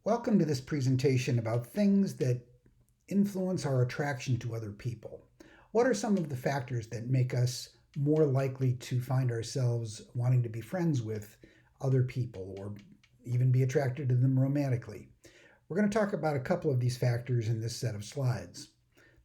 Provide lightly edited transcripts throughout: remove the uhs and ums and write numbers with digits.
Welcome to this presentation about things that influence our attraction to other people. What are some of the factors that make us more likely to find ourselves wanting to be friends with other people or even be attracted to them romantically? We're going to talk about a couple of these factors in this set of slides.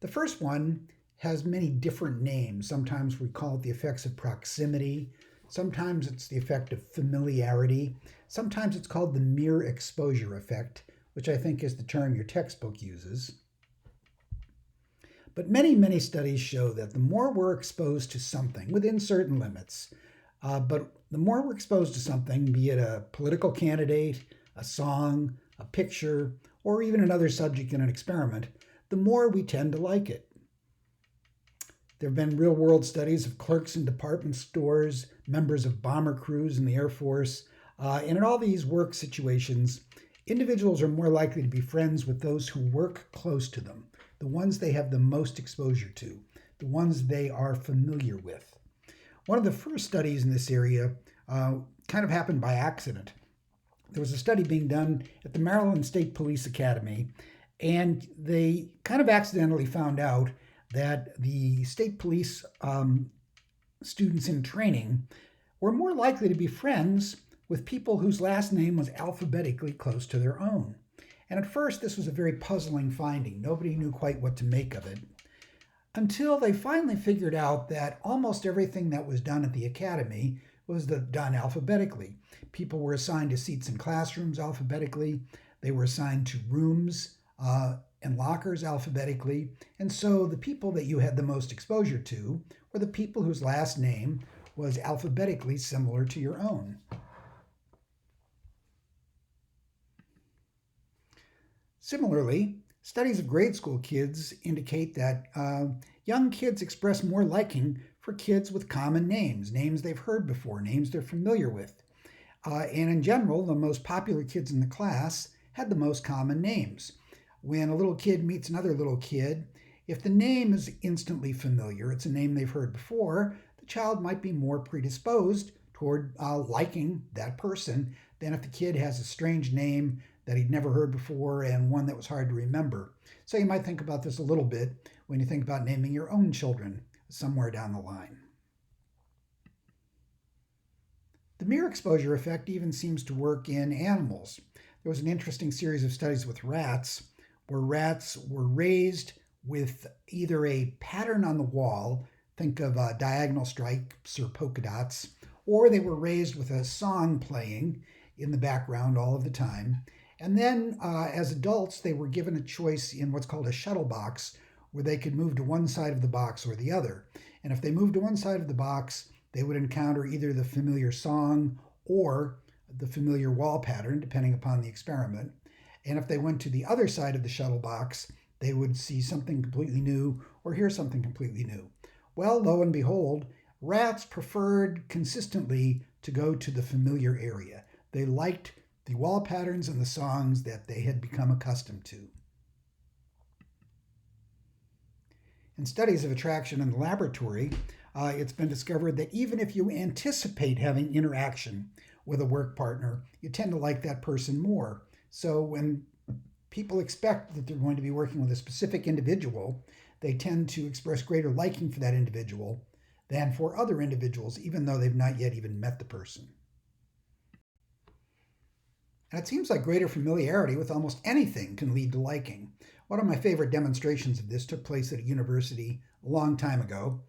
The first one has many different names. Sometimes we call it the effects of proximity. Sometimes it's the effect of familiarity. Sometimes it's called the mere exposure effect, which I think is the term your textbook uses. But many studies show that the more we're exposed to something within certain limits, but the more we're exposed to something, be it a political candidate, a song, a picture, or even another subject in an experiment, the more we tend to like it. There have been real-world studies of clerks in department stores, members of bomber crews in the Air Force, and in all these work situations, individuals are more likely to be friends with those who work close to them, the ones they have the most exposure to, the ones they are familiar with. One of the first studies in this area kind of happened by accident. There was a study being done at the Maryland State Police Academy, and they kind of accidentally found out that the state police students in training were more likely to be friends with people whose last name was alphabetically close to their own. And at first, this was a very puzzling finding. Nobody knew quite what to make of it, until they finally figured out that almost everything that was done at the academy was done alphabetically. People were assigned to seats in classrooms alphabetically. They were assigned to rooms and lockers alphabetically. And so the people that you had the most exposure to were the people whose last name was alphabetically similar to your own. Similarly, studies of grade school kids indicate that young kids express more liking for kids with common names, names they've heard before, names they're familiar with. And in general, the most popular kids in the class had the most common names. When a little kid meets another little kid, if the name is instantly familiar, it's a name they've heard before, the child might be more predisposed toward liking that person than if the kid has a strange name that he'd never heard before and one that was hard to remember. So you might think about this a little bit when you think about naming your own children somewhere down the line. The mere exposure effect even seems to work in animals. There was an interesting series of studies with rats where rats were raised with either a pattern on the wall, think of diagonal stripes or polka dots, or they were raised with a song playing in the background all of the time. And then as adults, they were given a choice in what's called a shuttle box, where they could move to one side of the box or the other. And if they moved to one side of the box, they would encounter either the familiar song or the familiar wall pattern, depending upon the experiment. And if they went to the other side of the shuttle box, they would see something completely new or hear something completely new. Well, lo and behold, rats preferred consistently to go to the familiar area. They liked the wall patterns and the songs that they had become accustomed to. In studies of attraction in the laboratory, it's been discovered that even if you anticipate having interaction with a work partner, you tend to like that person more. So when people expect that they're going to be working with a specific individual, they tend to express greater liking for that individual than for other individuals, even though they've not yet even met the person. And it seems like greater familiarity with almost anything can lead to liking. One of my favorite demonstrations of this took place at a university a long time ago.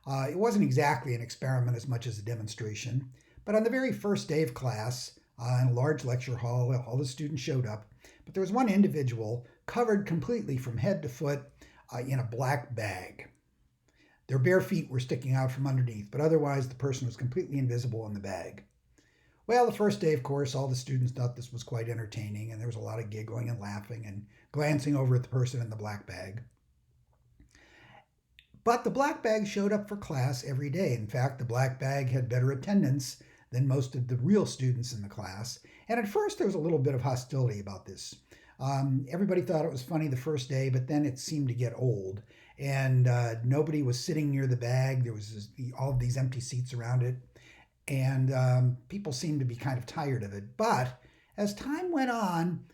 It wasn't exactly an experiment as much as a demonstration, but on the very first day of class, in a large lecture hall, all the students showed up, but there was one individual covered completely from head to foot in a black bag. Their bare feet were sticking out from underneath, but otherwise the person was completely invisible in the bag. Well, the first day, of course, all the students thought this was quite entertaining, and there was a lot of giggling and laughing and glancing over at the person in the black bag. But the black bag showed up for class every day. In fact, the black bag had better attendance than most of the real students in the class. And at first, there was a little bit of hostility about this. Everybody thought it was funny the first day, but then it seemed to get old. And nobody was sitting near the bag. There was all of these empty seats around it. And people seemed to be kind of tired of it. But as time went on,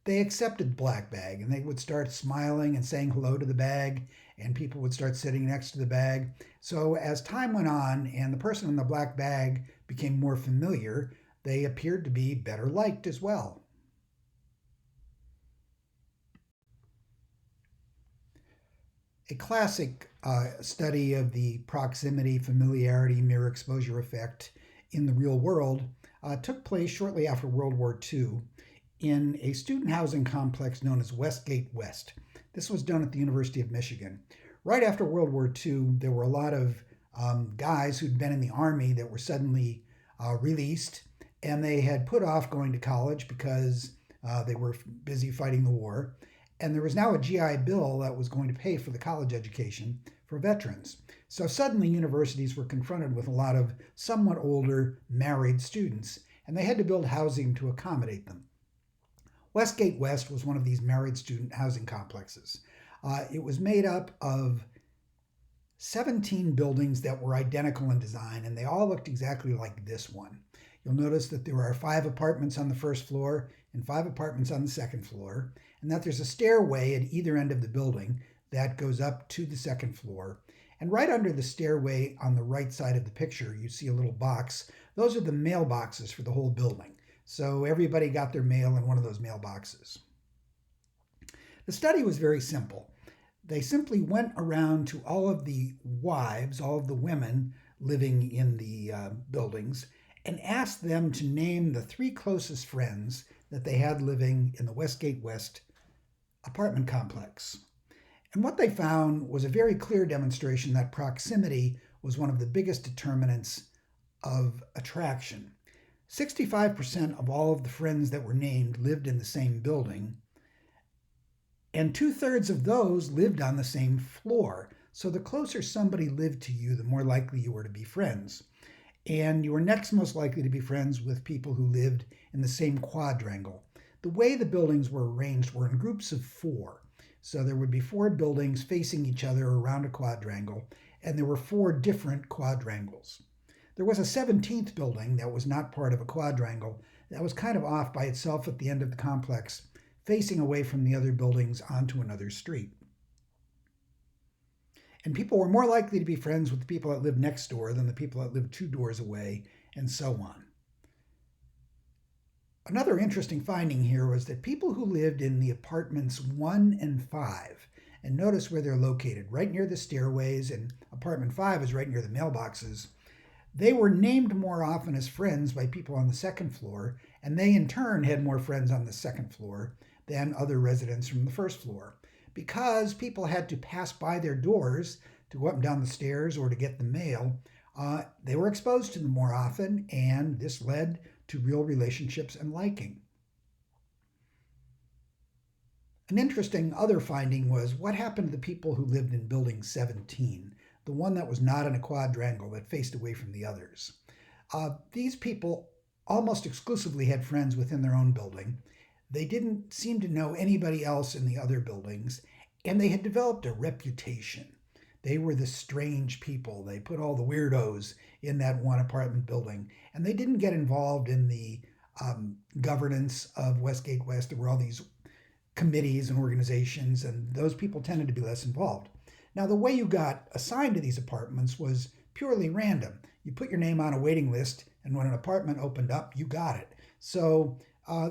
they accepted the black bag and they would start smiling and saying hello to the bag, and people would start sitting next to the bag. So as time went on and the person in the black bag became more familiar, they appeared to be better liked as well. A classic study of the proximity, familiarity, mirror exposure effect in the real world took place shortly after World War II in a student housing complex known as Westgate West. This was done at the University of Michigan. Right after World War II, there were a lot of guys who'd been in the Army that were suddenly released, and they had put off going to college because they were busy fighting the war. And there was now a GI Bill that was going to pay for the college education for veterans. So suddenly universities were confronted with a lot of somewhat older married students, and they had to build housing to accommodate them. Westgate West was one of these married student housing complexes. It was made up of 17 buildings that were identical in design, and they all looked exactly like this one. You'll notice that there are 5 apartments on the first floor and 5 apartments on the second floor, and that there's a stairway at either end of the building that goes up to the second floor. And right under the stairway on the right side of the picture, you see a little box. Those are the mailboxes for the whole building. So everybody got their mail in one of those mailboxes. The study was very simple. They simply went around to all of the wives, all of the women living in the buildings, and asked them to name the 3 closest friends that they had living in the Westgate West apartment complex. And what they found was a very clear demonstration that proximity was one of the biggest determinants of attraction. 65% of all of the friends that were named lived in the same building, and 2/3 of those lived on the same floor. So the closer somebody lived to you, the more likely you were to be friends. And you were next most likely to be friends with people who lived in the same quadrangle. The way the buildings were arranged were in groups of 4. So there would be 4 buildings facing each other around a quadrangle, and there were 4 different quadrangles. There was a 17th building that was not part of a quadrangle that was kind of off by itself at the end of the complex, facing away from the other buildings onto another street. And people were more likely to be friends with the people that lived next door than the people that lived 2 doors away, and so on. Another interesting finding here was that people who lived in the apartments 1 and 5, and notice where they're located, right near the stairways, and apartment 5 is right near the mailboxes, they were named more often as friends by people on the second floor, and they in turn had more friends on the second floor than other residents from the first floor. Because people had to pass by their doors to go up and down the stairs or to get the mail, they were exposed to them more often, and this led to real relationships and liking. An interesting other finding was what happened to the people who lived in building 17, the one that was not in a quadrangle that faced away from the others. These people almost exclusively had friends within their own building. They didn't seem to know anybody else in the other buildings, and they had developed a reputation. They were the strange people. They put all the weirdos in that one apartment building, and they didn't get involved in the governance of Westgate West. There were all these committees and organizations, and those people tended to be less involved. Now, the way you got assigned to these apartments was purely random. You put your name on a waiting list, and when an apartment opened up, you got it. So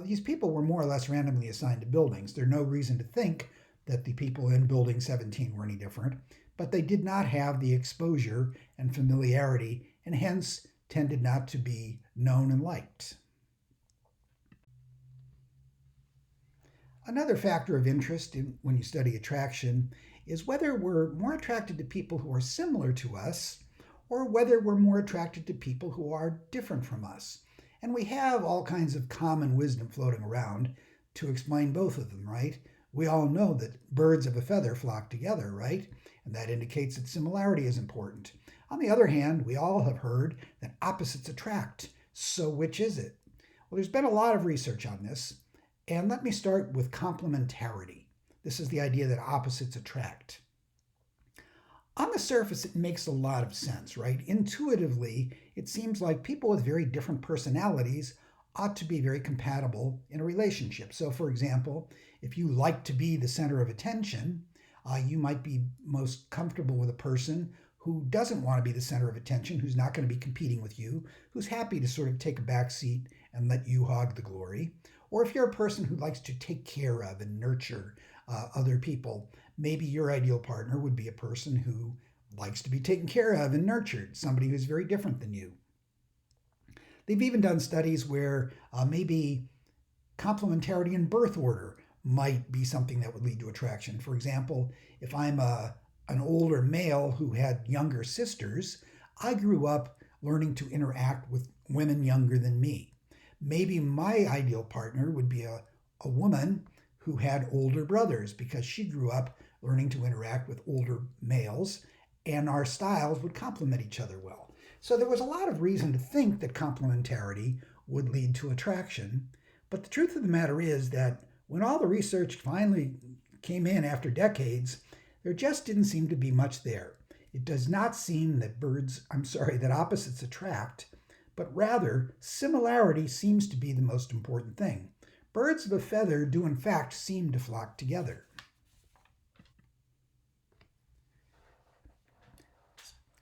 these people were more or less randomly assigned to buildings. There's no reason to think that the people in building 17 were any different, but they did not have the exposure and familiarity, and hence tended not to be known and liked. Another factor of interest when you study attraction is whether we're more attracted to people who are similar to us or whether we're more attracted to people who are different from us. And we have all kinds of common wisdom floating around to explain both of them, right? We all know that birds of a feather flock together, right? And that indicates that similarity is important. On the other hand, we all have heard that opposites attract. So which is it? Well, there's been a lot of research on this. And let me start with complementarity. This is the idea that opposites attract. On the surface, it makes a lot of sense, right? Intuitively, it seems like people with very different personalities ought to be very compatible in a relationship. So, for example, if you like to be the center of attention, you might be most comfortable with a person who doesn't want to be the center of attention, who's not going to be competing with you, who's happy to sort of take a back seat and let you hog the glory. Or if you're a person who likes to take care of and nurture other people, maybe your ideal partner would be a person who likes to be taken care of and nurtured, somebody who's very different than you. They've even done studies where maybe complementarity in birth order might be something that would lead to attraction. For example, if I'm an older male who had younger sisters, I grew up learning to interact with women younger than me. Maybe my ideal partner would be a woman who had older brothers because she grew up learning to interact with older males, and our styles would complement each other well. So there was a lot of reason to think that complementarity would lead to attraction. But the truth of the matter is that when all the research finally came in after decades, there just didn't seem to be much there. It does not seem that that opposites attract, but rather similarity seems to be the most important thing. Birds of a feather do in fact seem to flock together.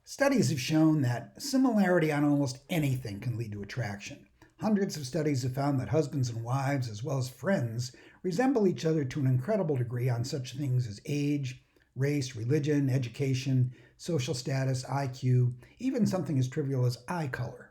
Studies have shown that similarity on almost anything can lead to attraction. Hundreds of studies have found that husbands and wives, as well as friends, resemble each other to an incredible degree on such things as age, race, religion, education, social status, IQ, even something as trivial as eye color.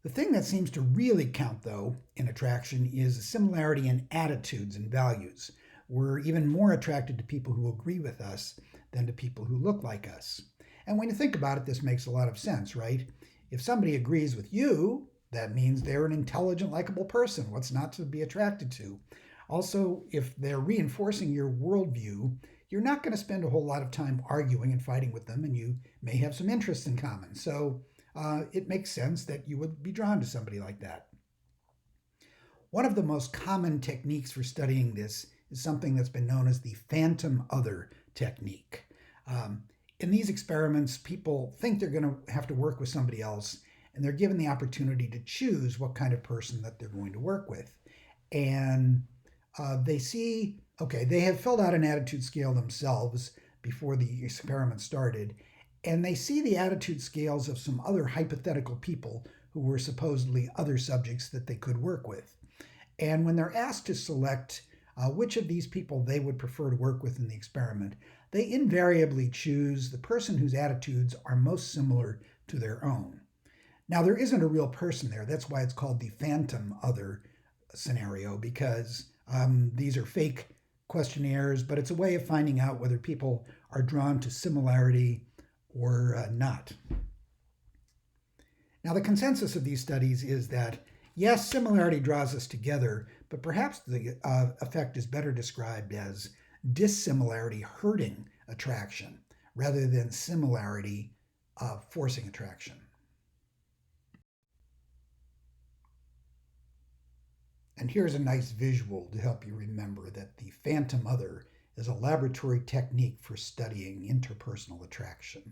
The thing that seems to really count, though, in attraction is a similarity in attitudes and values. We're even more attracted to people who agree with us than to people who look like us. And when you think about it, this makes a lot of sense, right? If somebody agrees with you, that means they're an intelligent, likable person. What's not to be attracted to? Also, if they're reinforcing your worldview, you're not going to spend a whole lot of time arguing and fighting with them, and you may have some interests in common. So it makes sense that you would be drawn to somebody like that. One of the most common techniques for studying this is something that's been known as the phantom other technique. In these experiments, people think they're going to have to work with somebody else, and they're given the opportunity to choose what kind of person that they're going to work with. And they see, okay, they have filled out an attitude scale themselves before the experiment started, and they see the attitude scales of some other hypothetical people who were supposedly other subjects that they could work with. And when they're asked to select which of these people they would prefer to work with in the experiment, they invariably choose the person whose attitudes are most similar to their own. Now, there isn't a real person there. That's why it's called the phantom other scenario, because these are fake questionnaires, but it's a way of finding out whether people are drawn to similarity or not. Now, the consensus of these studies is that, yes, similarity draws us together, but perhaps the effect is better described as dissimilarity hurting attraction rather than similarity forcing attraction. And here's a nice visual to help you remember that the phantom other is a laboratory technique for studying interpersonal attraction.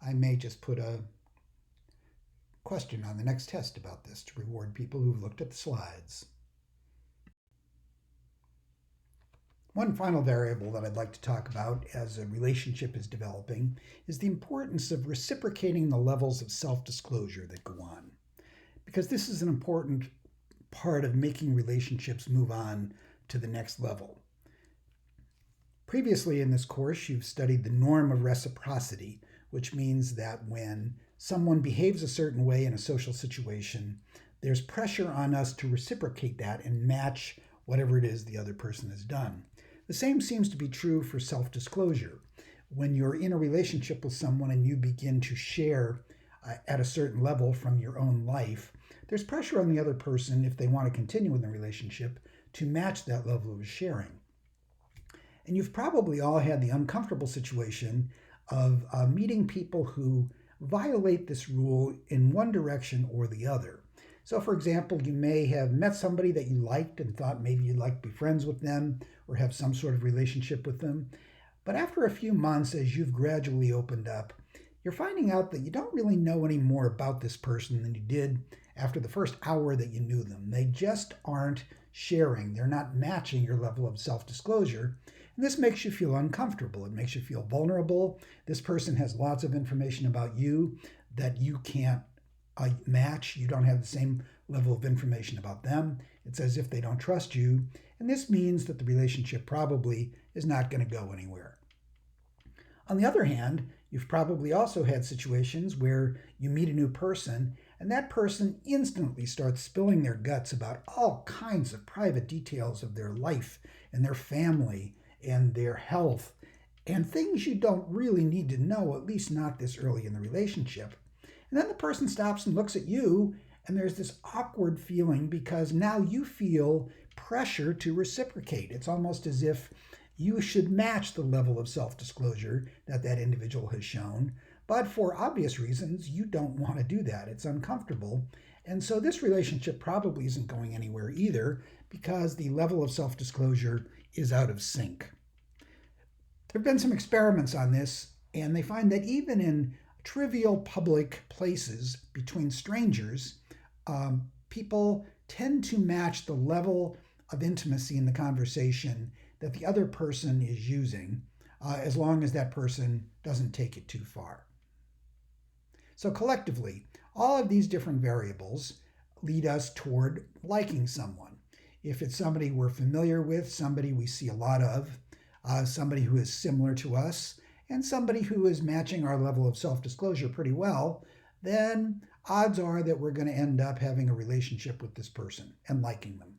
I may just put a question on the next test about this to reward people who've looked at the slides. One final variable that I'd like to talk about as a relationship is developing is the importance of reciprocating the levels of self-disclosure that go on. Because this is an important part of making relationships move on to the next level. Previously in this course, you've studied the norm of reciprocity, which means that when someone behaves a certain way in a social situation, there's pressure on us to reciprocate that and match whatever it is the other person has done. The same seems to be true for self-disclosure. When you're in a relationship with someone and you begin to share at a certain level from your own life, there's pressure on the other person, if they want to continue in the relationship, to match that level of sharing. And you've probably all had the uncomfortable situation of meeting people who violate this rule in one direction or the other. So, for example, you may have met somebody that you liked and thought maybe you'd like to be friends with them or have some sort of relationship with them. But after a few months, as you've gradually opened up, you're finding out that you don't really know any more about this person than you did after the first hour that you knew them. They just aren't sharing, they're not matching your level of self disclosure. And this makes you feel uncomfortable. It makes you feel vulnerable. This person has lots of information about you that you can't match. You don't have the same level of information about them. It's as if they don't trust you. And this means that the relationship probably is not going to go anywhere. On the other hand, you've probably also had situations where you meet a new person and that person instantly starts spilling their guts about all kinds of private details of their life and their family and their health and things you don't really need to know, at least not this early in the relationship. And then the person stops and looks at you, and there's this awkward feeling because now you feel pressure to reciprocate. It's almost as if you should match the level of self disclosure that that individual has shown. But for obvious reasons, you don't want to do that. It's uncomfortable. And so this relationship probably isn't going anywhere either because the level of self disclosure is out of sync. There have been some experiments on this, and they find that even in trivial public places between strangers, people tend to match the level of intimacy in the conversation that the other person is using, as long as that person doesn't take it too far. So collectively, all of these different variables lead us toward liking someone. If it's somebody we're familiar with, somebody we see a lot of, somebody who is similar to us, and somebody who is matching our level of self-disclosure pretty well, then odds are that we're going to end up having a relationship with this person and liking them.